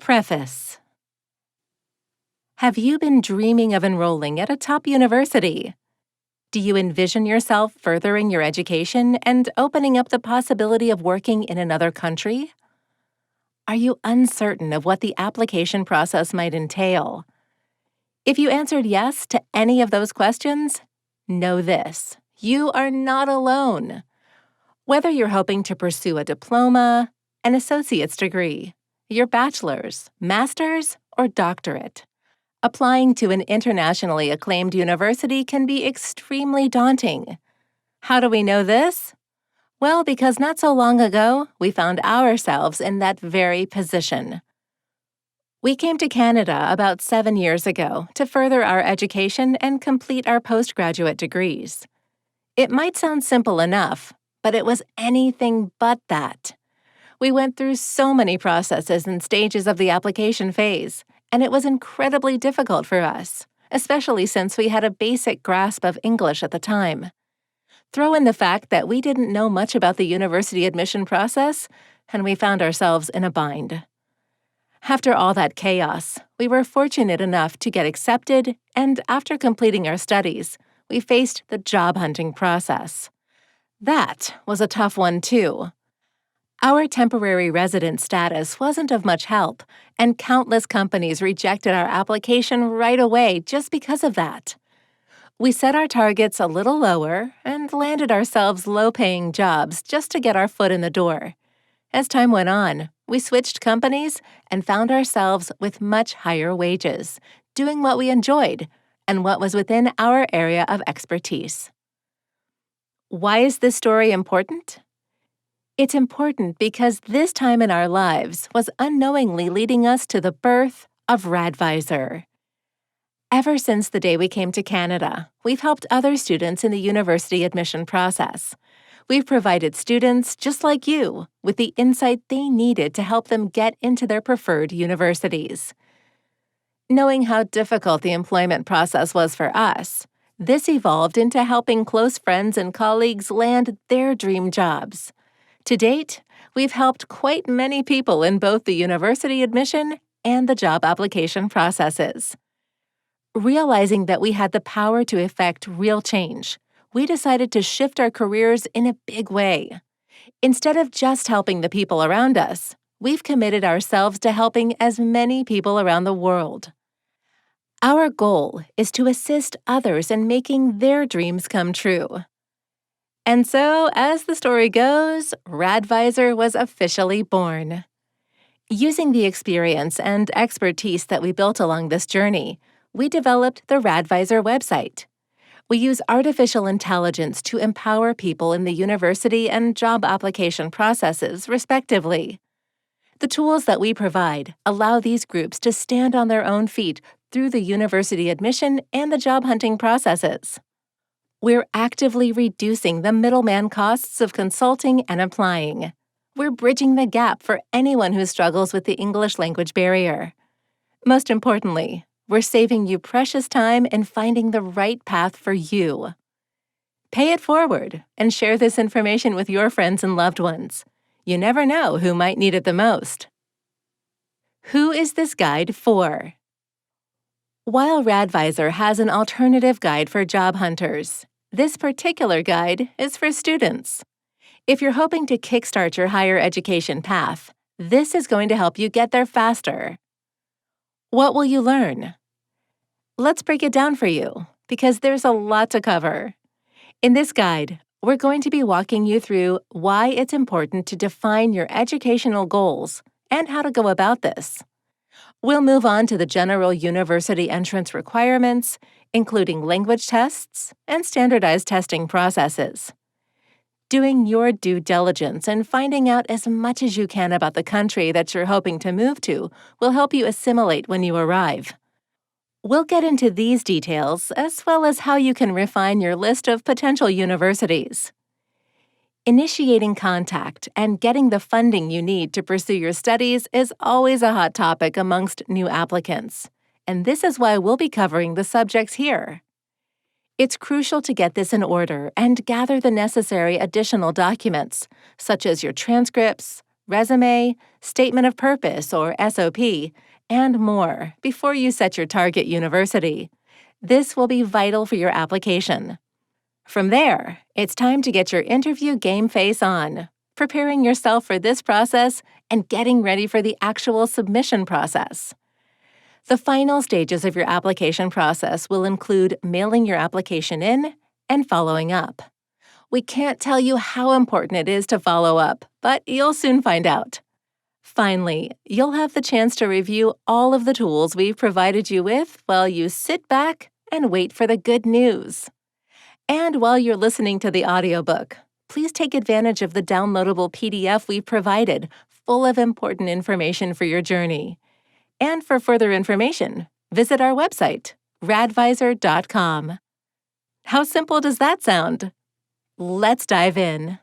Preface. Have you been dreaming of enrolling at a top university? Do you envision yourself furthering your education and opening up the possibility of working in another country? Are you uncertain of what the application process might entail? If you answered yes to any of those questions, know this: you are not alone. Whether you're hoping to pursue a diploma, an associate's degree, your bachelor's, master's, or doctorate, applying to an internationally acclaimed university can be extremely daunting. How do we know this? Well, because not so long ago, we found ourselves in that very position. We came to Canada about 7 years ago to further our education and complete our postgraduate degrees. It might sound simple enough, but it was anything but that. We went through so many processes and stages of the application phase, and it was incredibly difficult for us, especially since we had a basic grasp of English at the time. Throw in the fact that we didn't know much about the university admission process, and we found ourselves in a bind. After all that chaos, we were fortunate enough to get accepted, and after completing our studies, we faced the job hunting process. That was a tough one, too. Our temporary resident status wasn't of much help, and countless companies rejected our application right away just because of that. We set our targets a little lower and landed ourselves low-paying jobs just to get our foot in the door. As time went on, we switched companies and found ourselves with much higher wages, doing what we enjoyed and what was within our area of expertise. Why is this story important? It's important because this time in our lives was unknowingly leading us to the birth of Radvisor. Ever since the day we came to Canada, we've helped other students in the university admission process. We've provided students, just like you, with the insight they needed to help them get into their preferred universities. Knowing how difficult the employment process was for us, this evolved into helping close friends and colleagues land their dream jobs. To date, we've helped quite many people in both the university admission and the job application processes. Realizing that we had the power to effect real change, we decided to shift our careers in a big way. Instead of just helping the people around us, we've committed ourselves to helping as many people around the world. Our goal is to assist others in making their dreams come true. And so, as the story goes, Radvisor was officially born. Using the experience and expertise that we built along this journey, we developed the Radvisor website. We use artificial intelligence to empower people in the university and job application processes, respectively. The tools that we provide allow these groups to stand on their own feet through the university admission and the job hunting processes. We're actively reducing the middleman costs of consulting and applying. We're bridging the gap for anyone who struggles with the English language barrier. Most importantly, we're saving you precious time in finding the right path for you. Pay it forward and share this information with your friends and loved ones. You never know who might need it the most. Who is this guide for? While Radvisor has an alternative guide for job hunters, this particular guide is for students. If you're hoping to kickstart your higher education path, this is going to help you get there faster. What will you learn? Let's break it down for you, because there's a lot to cover. In this guide, we're going to be walking you through why it's important to define your educational goals and how to go about this. We'll move on to the general university entrance requirements, including language tests and standardized testing processes. Doing your due diligence and finding out as much as you can about the country that you're hoping to move to will help you assimilate when you arrive. We'll get into these details, as well as how you can refine your list of potential universities. Initiating contact and getting the funding you need to pursue your studies is always a hot topic amongst new applicants, and this is why we'll be covering the subjects here. It's crucial to get this in order and gather the necessary additional documents, such as your transcripts, resume, statement of purpose or SOP, and more before you set your target university. This will be vital for your application. From there, it's time to get your interview game face on, preparing yourself for this process and getting ready for the actual submission process. The final stages of your application process will include mailing your application in and following up. We can't tell you how important it is to follow up, but you'll soon find out. Finally, you'll have the chance to review all of the tools we've provided you with while you sit back and wait for the good news. And while you're listening to the audiobook, please take advantage of the downloadable PDF we've provided, full of important information for your journey. And for further information, visit our website, radvisor.com. How simple does that sound? Let's dive in.